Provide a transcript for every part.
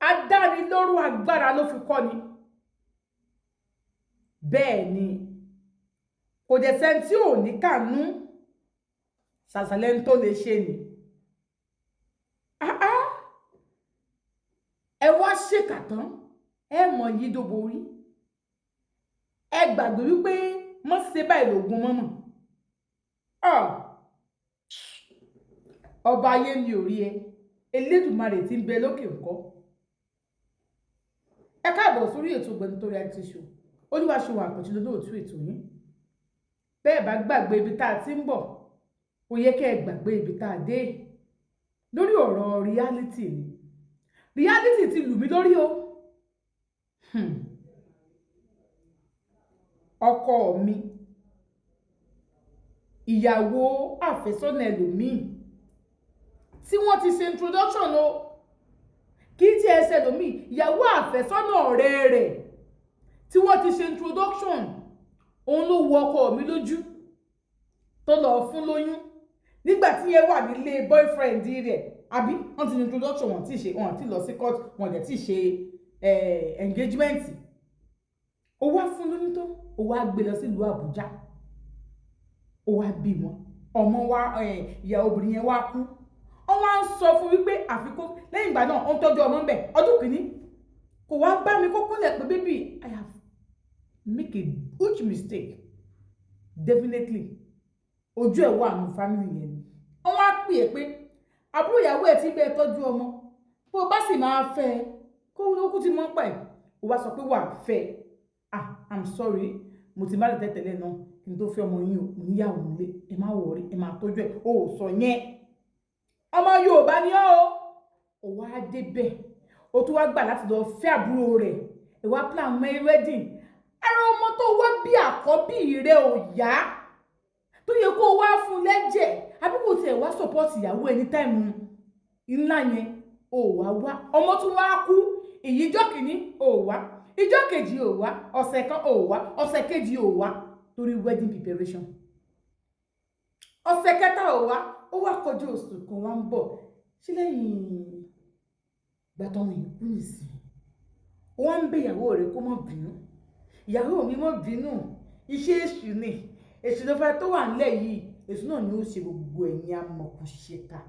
adánilóró agbára ló fi kọ́ ni bẹ́ẹ̀ ni kò dẹ̀ sẹ́ni tí ò ní kànú ṣàṣàlẹ̀ tó lè ṣe ni ẹ wá ṣèkà tán ẹ mọ̀ yí dóbo orí ẹ gbàgbé wípé mọ́ ṣe báyìí lògùn mọ́mọ́ ọba ayé mi ò rí ẹ Elédùmarè tí ń bẹ lókè ńkọ́ ẹ káàbọ̀ sórí ètò Ògbẹ́ni Tórí Reality Show Olúwaṣeun Àkànjí lolóòtú ètò yín bẹ́ẹ̀ bá gbàgbé ibi tá a ti ń bọ̀ kò yẹ kẹ́ ẹ gbàgbé ibi tá a dé lórí ọ̀rọ̀ reality ni reality ti lù mí lórí o ọkọ mi ìyàwó àfẹ́sọ́nà ẹlòmíì tí wọ́n ti ṣe introduction o kì í ti ẹsẹ̀ ẹlòmíì ìyàwó àfẹ́sọ́nà ọ̀rẹ́ rẹ̀ tí wọ́n ti ṣe introduction òun ló wo ọkọ mi lójú tó lọ fún lóyún nígbà tí yẹn wà nílé boyfriend rẹ̀ àbí wọ́n ti ní introduction wọ́n ti lọ sí court wọ́n dẹ̀ ti ṣe engagement ó wá fún lóyún tó ó wá gbé lọ sílùú Àbújá ó wá bímọ ọmọ wa ìyá obìnrin yẹn wá kú wọ́n wá ń sọ fún wípé àfikún lẹ́yìn ìgbà náà ó ń tọ́jú ọmọ ń bẹ̀ ọdún kìíní kò wá bá mi kó kúnlẹ̀ pé baby I have make a huge mistake definitely ojú ẹ̀ wà nù family yẹn ni wọ́n wá pè é pé àbúrò ìyàwó ẹ̀ tí bẹ́ẹ̀ tọ́jú ọmọ bó bá sì máa fẹ́ ẹ kó lókù tí mọ́ pẹ̀ ó wá sọ pé wà fẹ́ I'm sorry mo ti má lè tẹ́tẹ̀lẹ̀ náà kí n tó fẹ́ ọmọ yín o mo níyàwó nílé ẹ má wọrí ẹ má tọ́jú ẹ̀ ó sọ yẹn ọmọ Yorùbá ni ó wá débẹ̀ ó tún wá gbà láti lọ fẹ́ àbúrò rẹ̀ ẹ wá plan wedding ara ọmọ tó wá bí àkọ́bí rẹ̀ ò yá tó yẹ kó wá fún lẹ́jẹ̀ àbí kò tiẹ̀ wá support ìyàwó ẹni táìmù ńlá yẹn ò wá ọmọ tún wá kú èyí ìjọ́ kìíní ò wá ìjọ́ kejì ò wá ọ̀sẹ̀ kan ò wá ọ̀sẹ̀ kejì ò wá torí wedding preparation ọ̀sẹ̀ kẹta ò wá ó wá kọjú oṣù kan wá ń bọ̀ ṣé lẹ́yìn gbàtọ́mọ ìkú nìsín wọ́n ń bẹ ìyàwó rẹ̀ kó má bínú ìyàwó mi má bínú iṣẹ́ èṣù ni èṣù ló fẹ́ tó wà nílẹ̀ yìí èṣù náà ni ó ṣe gbogbo ẹ̀yin amọ̀kùn ṣèkà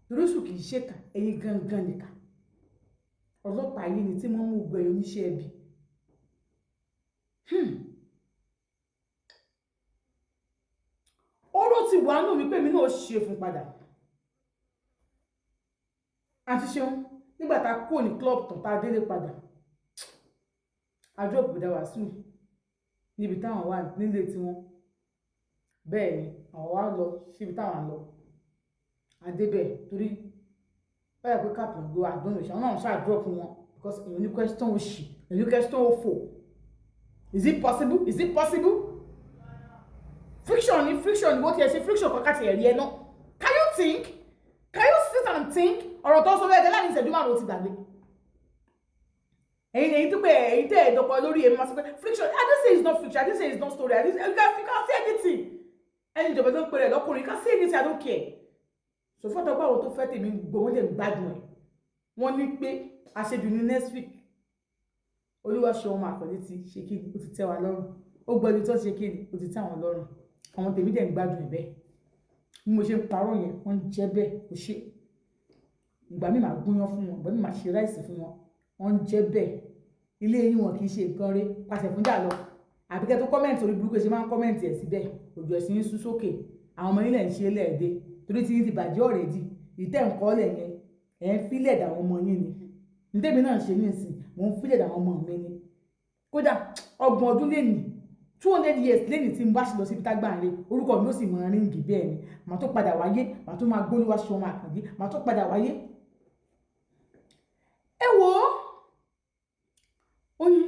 torí èṣù kì í ṣèkà ẹ̀yin gangan nìkà ọlọ́pàá yìí ni tí wọ́n mú gbẹ̀yìn oníṣẹ́ ẹbí ọ̀rọ̀ ti wà nù mí pé mi náà ṣe fún padà àti ṣeun nígbà tá a kúrò ní club tán tá a délé padà àjọ òbúdá wá sùn níbi táwọn wà nílé tiwọn bẹ́ẹ̀ ni àwọn wá lọ síbi táwọn lọ àdébẹ̀ torí báyà pé káàpù gbé àdónù ìṣẹ́ náà ṣáà drop wọn because èèyàn ní question òṣì èèyàn ní question òfò is it possible friction ni bó tiẹ̀ ṣe friction kankan ti ẹ̀rí ẹ náà can you sit and think ọ̀rọ̀ tó sọ bẹ́ẹ̀ gẹ́gẹ́ láti ìṣẹ́jú márùn-ún ti gbàgbé èyí tó pé èyí tẹ́ ẹ̀dọ́pọ̀ lórí èmi máa sọ pé friction I don't say it's not friction I don't say it's not story I don't say you can say anything ẹni ìjọba tó ń pè rẹ̀ lọ́kùnrin you can say anything I don't care so fọ́tọ̀ pé àwọn tó fẹ́ tèmi gbòmọ́ lè gbádùn ẹ̀ wọ́n ní pé àṣejù ní next week Olúwaṣeun Àkànjí ti ṣe kí ni ó ti tẹ́ wa lọ́rùn ó gbọ́dọ̀ tó ṣe kí ni ó ti tẹ́ àwọn lọ́rùn àwọn tèmi dẹ̀ ń gbádùn ẹ̀ bẹ́ẹ̀ bí mo ṣe ń parọ́ yẹn wọ́n ń jẹ́ bẹ́ẹ̀ kò ṣe ìgbà mi máa gúnyán fún wọn ìgbà mi máa ṣe ráìsì fún wọn wọ́n ń jẹ́ bẹ́ẹ̀ ilé yín wọn kì í ṣe nǹkan rí pàṣẹ fún jà lọ àbíkẹ́ tó kọ́mẹ̀ntì orí burúkú ṣe máa ń kọ́mẹ̀ntì ẹ̀ síbẹ̀ òjò ẹ̀sìn ń sún sókè àwọn ọmọ ilẹ̀ ń ṣe lẹ́ẹ̀dẹ́ torí tí yín ti bàjẹ́ ọ̀rẹ́dì ìtẹ́ nǹkan lẹ̀ yẹn ẹ̀ ń fílẹ̀ dàwọn ọmọ yín ni ntẹ́mi náà ṣe ní ìsìn mò ń fílẹ̀ dàwọn ọmọ mi ni kódà 30 ọdún lẹ́nì 200 years lẹ́nì tí n bá ṣe lọ síbi tágbà rẹ orúkọ mi ó sì mọ ríǹgì bẹ́ẹ̀ ni màá tó padà wáyé màá tó máa gbólúwaṣeun Àkànjí màá tó padà wáyé ẹ wò ó ní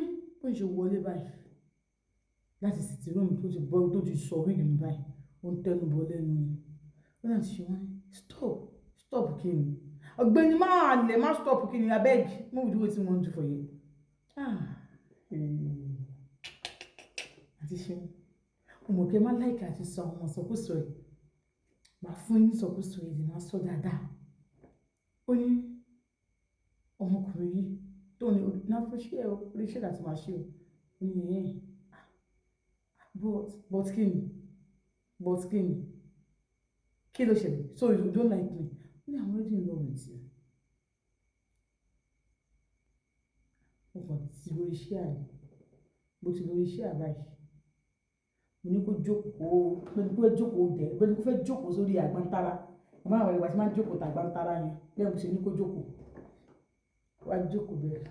bó ṣe wọlé báyìí láti sìtì rúùmù tó ti bọ́ tó ti sọ wíìgì mi báyìí ó ń tẹnu bọ lẹ́nu mi wọ́n náà ti ṣe wọ́n stop kí ni ọ̀gbẹ́ni máa lè má stop kí ni abeg mo do wetin wọ́n do for you àti ṣe ọmọkẹ́ má láìka àti sọ àwọn sọkúsọ ẹ̀ máa fún yín sọkúsọ èdè máa sọ dáadáa ó ní ọmọkùnrin yìí tó ní náà fún ṣé oríṣẹ́ láti máa ṣe o ní ẹ̀yìn but kí ni kí ló ṣẹlẹ̀ so you don't like me ní I'm already in love with you. mo kàn ti lórí iṣẹ́ àná bó ti lórí iṣẹ́ àbáyé mo ní kó jókòó bẹ́ẹ̀ni kó fẹ́ jókòó sórí àgbántara àmọ́ àwọn ìwà tí máa ń jókòó tàgbántara yẹn bẹ́ẹ̀ mo ṣe ní kó jókòó wá jókòó bẹ́ẹ̀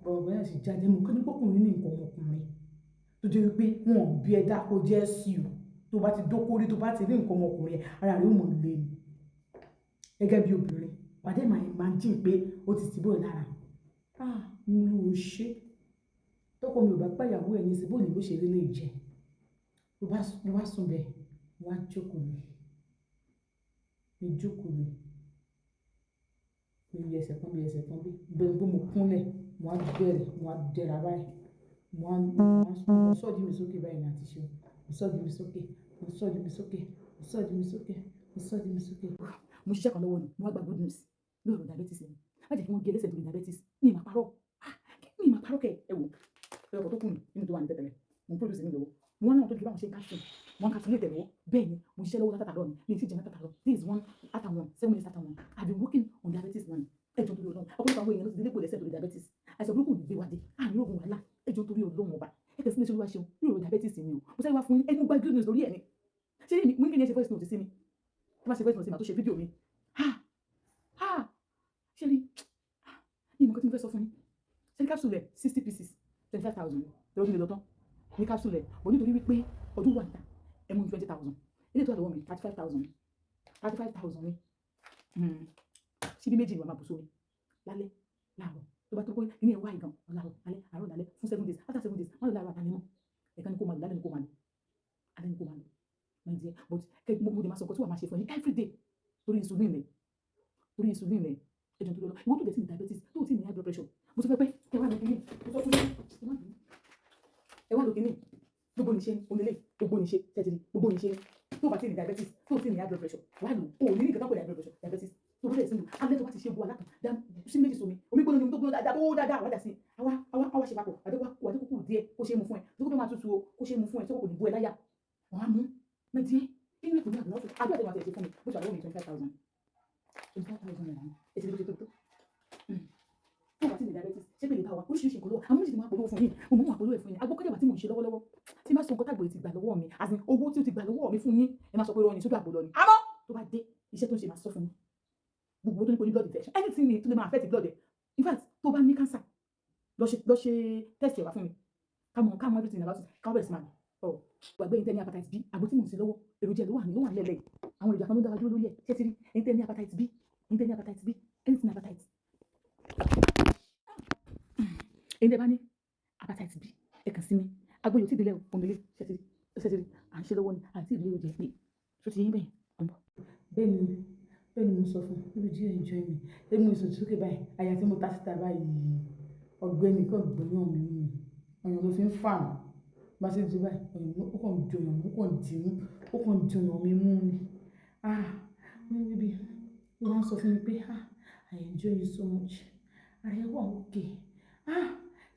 bọ̀ọ̀bọ̀ yẹn sì jáde mo kọ́ ní pọ́kùnrin ní nǹkan ọmọkùnrin tó jẹ́ wípé wọn ò bí ẹ̀dá kó jẹ́ sí o tó bá ti dókórí tó bá ti rí nǹkan ọmọkùnrin ara rẹ̀ ó mọ̀ lé ni gẹ́gẹ́ bí obìnrin pàdé máa ń jìn pé ó ti tì bóyá lára mo ló ṣe tọkọ mi ò bá pàyàwó ẹ̀ ní sí bóyá ló ṣe rí lè jẹ ló bá sùn bẹ́ẹ̀ wá jókòó mi jókòó mi bí ẹsẹ̀ kan bí bẹ́ẹ̀ bó mo kúnlẹ̀ mo á bẹ̀rẹ̀ mo á dẹ̀ra báyìí mo sọ́ọ̀dì mi sókè báyìí náà ti ṣe mo sọ́ọ̀dì mi sókè mo ṣiṣẹ́ kan lọ́wọ́ ni mo wá gba good news lórí diabetes ni má jẹ́ kí wọ́n gé ẹlẹ́sẹ̀ lórí diabetes ní ìmọ̀ àpárọ̀ kẹ̀ ẹ wò ẹ̀rọ tó kù nínú tó wà ní tẹ̀tẹ̀lẹ̀ mo ń produce mi lọ́wọ́ mo wá náà tó di báwọn ṣe ń capsule wọn calculate lọ́wọ́ bẹ́ẹ̀ ni mo ṣiṣẹ́ lọ́wọ́ látàtà lọ́ọ̀ ni mi ti jẹ́ látàtà lọ this is 1 after 1 7 minutes after 1 I've been working on diabetes now ẹjọ́ torí ọlọ́run ọ̀pọ̀lọpọ̀ àwọn èèyàn ló ti délé pò lẹ́sẹ̀ lórí diabetes àìsàn burúkú ní gbéwádé àárín oògùn wàhálà ẹjọ́ torí ọlọ́run ọba ẹ̀kẹ́ sí iléeṣẹ́ olúwa ṣeun lórí diabetes ni o mo sáré wá fún yín ẹni mo gba good news lórí ẹ̀ ni ṣé mo ní kí ni ẹ ṣe voice note sí mi tó bá ṣe voice note sí mi àtó ṣe fídíò mi ṣé ní ìmọ̀ kan tí mo fẹ́ sọ fún yín ṣé ní capsule 60 pieces 25,000 lọ́wọ́ nílé lọ́tọ́ ní capsule bọ̀ nítorí wípé ọdún wà níta ẹmu 20,000 ilé tó wà lọ́wọ́ mi 35,000 ni síbí méjì ni wà máa bù sómi lálẹ́ láàárọ̀ tó bá tó kó ní ẹ̀wá ìgàn ọ̀làrọ̀ alẹ́ àárọ̀ lálẹ́ fún 7 days after 7 days wọ́n lọ láàárọ̀ àtàlẹ́ mọ́ ẹ̀ka ní kó máa lò lálẹ́ ní kó máa lò alẹ́ ní kó máa lò my dear but mo dẹ̀ máa sọ nǹkan tí wà máa ṣe fún yín every day torí insulin rẹ̀ ẹjọ́ tó lọ ìwọ́n tó dẹ̀ sí ní diabetes tó ti ní high blood pressure mo sọ fẹ́ pé ẹ wá lókè ní mo sọ fún yín ẹ wá lókè ní gbogbo ní ṣe onílé gbogbo ní ṣe tẹ́tìrì gbogbo ní ṣe tó bá ti ní diabetes tó ti ní high blood pressure wà lò ó ní nǹkan tó pẹ̀lú high blood pressure diabetes tó bá dẹ̀ sí ní alẹ́ tó bá ti ṣe bu alákan dá sí méjì sómi omi gbóná ni omi tó gbóná dáadáa wájà sí àwa ṣe papọ̀ àdékò kúkú díẹ̀ kó ṣe é mu fún ẹ tó kó tó máa tutù o kó ṣe é mu fún ẹ tó kò ní bú ẹ láyà wàá mú mẹ́tí inú ìpínlẹ̀ àgbà àdúrà tó máa tẹ̀ ṣe fún mi bó ṣe àlọ́ mi 25,000 naira ètò ìdíje tó tó wà tí ní diabetes ṣé pé lè bá wa oríṣiríṣi nǹkan lọ́wọ́ àwọn méjì ni wọ́n á polówó fún yín mo mú àpolówó ẹ̀ fún yín agbókòdè wà tí mò ń ṣe lọ́wọ́lọ́wọ́ tí má sọ nǹkan tàgbò ti gbà lọ́wọ́ mi àti owó tí ó ti gbà lọ́wọ́ mi fún yín ẹ má sọ pé rọrùn sójú àpò lọ ni àmọ́ tó bá dé iṣẹ́ tó ń ṣe máa sọ fún mi gbogbo tó ní kò ní blood infection anything ni tó lè máa affect blood ẹ̀ in fact tó bá ní cancer lọ ṣe test ẹ̀ wá fún mi ká mọ everything about it ká bẹ̀rẹ̀ sí máa ọ̀ gbàgbé ẹ̀yin tẹ́ ní hepatitis B àgbo tí mò ń ṣe lọ́wọ́ èròjà ló wà nílẹ̀ àwọn èròjà kan ló dára dúró lórí ẹ̀ ṣé ti rí ẹ̀yin tẹ́ ní hepatitis B anything hepatitis ẹ̀yin tẹ́ bá ní hepatitis B ẹ kàn sí mi agbóyò tí ìdílé òmìnirè ṣẹ́tìrì à ń ṣe lọ́wọ́ ni àti ìdílé òjò pé tó ti yín bẹ́ẹ̀ ọmọ. bẹ́ẹ̀ni mo sọ fún ibi díẹ̀ enjoy mi lẹ́nu mo sùn sókè báyìí àyà tí mo ta síta báyìí ọ̀gbẹ́ni kan gbóyàn mi nù ọ̀yàn ló fi ń fà mí bá ṣe ń ṣe báyìí ọ̀yàn ó kàn jọyàn mú ó kàn dìímú ó kàn jọyàn mi mú ni mo ní bíbí ló wá ń sọ fún mi pé I enjoy you so much ààrẹ wà òkè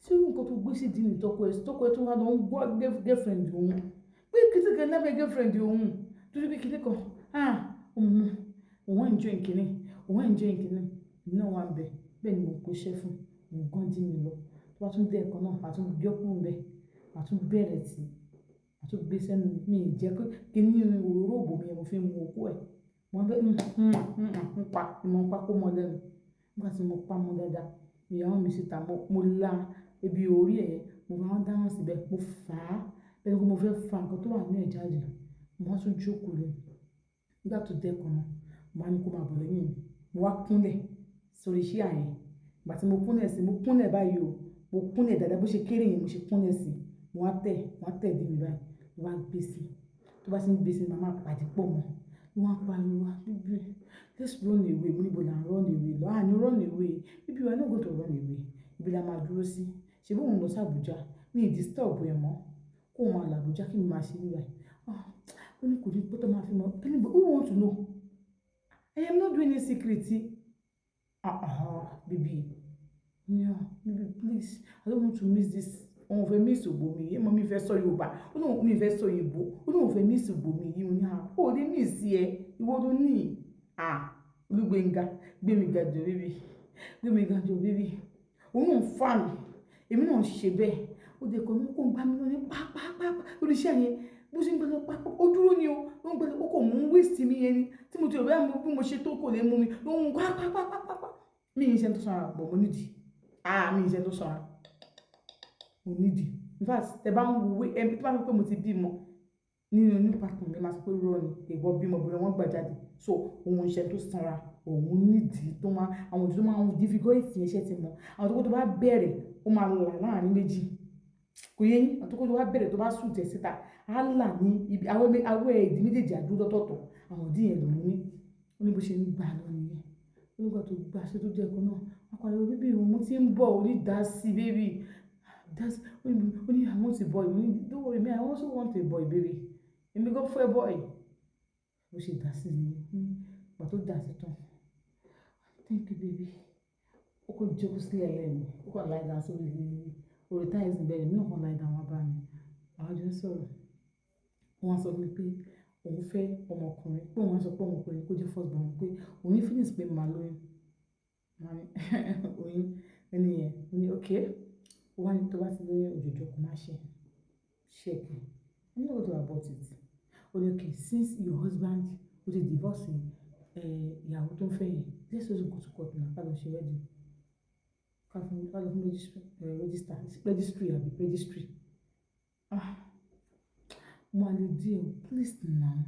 ṣé irú nǹkan tó gbé sí ìdí ní tọkọ ẹ tó wá lọ ń gbọ́ girlfriend òun pé kìtìkì lábẹ́ girlfriend òun torí pé kìtìkì kan òun enjoy nkìnní náà wà ń bẹ bẹ́ẹ̀ ni mo kó iṣẹ́ fún mo gán dí mi lọ tó bá tún dé ẹ̀kọ́ náà àtún gbẹ́kùn bẹ́ẹ̀ àtún bẹ̀rẹ̀ sí àtún gbé sẹ́nu mi jẹ́ kí ní òróró òbò mi mo fi mu òkú ẹ̀ wọ́n fẹ́ ń pa kó mọ lẹ́nu nígbà tí mo pa mọ́ dáadáa ìyàwó mi síta mo la ibi orí ẹ̀ mo máa ń dáhùn síbẹ̀ mo fà á bẹ́ẹ̀ ni mo fẹ́ fa nǹkan tó wà ní ẹ̀ jáde mo wá tún jókòó lẹ̀ nígbà tó dẹ́kun náà mo wá ní kó máa bọ̀ lẹ́yìn mi mo wá kúnlẹ̀ sórí iṣẹ́ àyẹn ìgbà tí mo kúnlẹ̀ báyìí o mo kúnlẹ̀ dáadáa bó ṣe kéré yẹn mo ṣe kúnlẹ̀ sí mo wá tẹ̀ dé mi báyìí mo wá gbé sí tó bá ti ń gbé sí màmá pàdé pọ̀ mọ́ wọ́n pariwo bíbí let's run away mo níbo là ń run away lọ àní run away bíbí wa náà gbọ́dọ̀ run away ibi la máa dúró sí ṣe bóun lọ sí Àbújá mi ì disturb ẹ̀ mọ́ kó máa lọ Àbújá kí mi máa ṣe nígbà ó ní kò ní pé tó máa fi mọ́ anybody who want to know I am not doing any secret Baby. Yeah, baby, please. I don't want to miss this. Òun fẹ́ miss Ògbómi yìí. Mọ́ mi fẹ́ sọ Yorùbá. Ó náà mi fẹ́ sọ Ìgbò. Ó náà fẹ́ miss Ògbómi yìí. Mo ní ó ní miss ẹ. Ìwọ ló ní. Olúgbénga. Gbé mi ga jọ baby. Gbé mi ga jọ baby. Òun náà ń fà mí. Èmi náà ń ṣe bẹ́ẹ̀. Ó dẹ̀ kọ́ ní kó ń gbá mi lórí pápápá lórí iṣẹ́ yẹn. Bó ṣe ń gbé lọ pápá. Ó dúró ni o. Ó ń gbé lọ. Ó kò mú waste mi yẹn ni. Tí mo ti rò bẹ́ẹ̀ bí mo ṣe tó kò lè mú mi. Ó ń pápápápápá. Mi ì ṣe tó sanra bọ̀ mo nídìí. Mi ì ṣe tó sanra. Mo nídìí. In fact, tẹ bá ń wo ẹbí tó bá sọ pé mo ti bímọ nínú nípasẹ̀ mi máa sọ pé rọ ni ìgbọ́ bímọ obìnrin wọn gbà jáde. So òun ṣe tó sanra. Òun nídìí tó máa àwọn òdì tó máa ń difficult yẹn ṣe ti mọ̀. Àwọn tó bá bẹ̀rẹ̀ ó máa là láàrin méjì. Kò yé yín. Àwọn tó bá bẹ̀rẹ̀ tó bá sùn tẹ̀ síta á là ní ibi awẹ́ ìdí méjèèjì àdúró lọ́tọ̀ọ̀tọ̀. Àwọn òdì yẹn lòún ní. Ó ní bó ṣe ń gbà lọ nìyẹn. Nígbà tó gbà ṣe tó jẹ́ ẹ̀kọ́ náà. Àpàlọ́ bíbí òun ti ń bọ̀ orí dá sí baby. That's only I want a boy. Don't worry, me. I also want a boy, baby. Let me go for a boy. Bó ṣe dá sí ni. Ìgbà tó dá sí tán. Thank you, baby. Ó kò jókòó sílẹ̀ lẹ́nu. Ó kò lie down sórí orí tiles bẹ́ẹ̀ ni. Náà kò lie down wá bá mi. Àwọn jọ sọ̀rọ̀. Wọ́n sọ mi pé òun fẹ́ ọmọkùnrin. Pé òun sọ pé ọmọkùnrin kó jẹ́ first born. Pé òun ní feelings pé màá lóyún. Oyún ẹni yẹn. Ó ní okay. Wọ́n ní tó bá ti lóyún òjòjò kò má ṣe. Check. I'm not going to abort it. Okay, since your husband was a divorce, ìyàwó tó ń fẹ́ yẹn, let's just go to court now. Ká lọ ṣe wedding. Ká lọ fún registry. Mo lè deal, please now.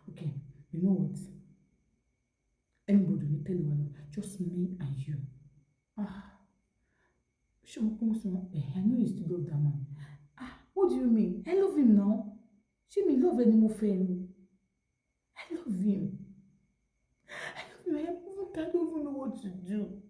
Okay, you know what? Anybody will tell you one, just me and you. Sure, I know you still love that man. What do you mean? I love him now. She me love any more friend. I love him. I don't even know what to do.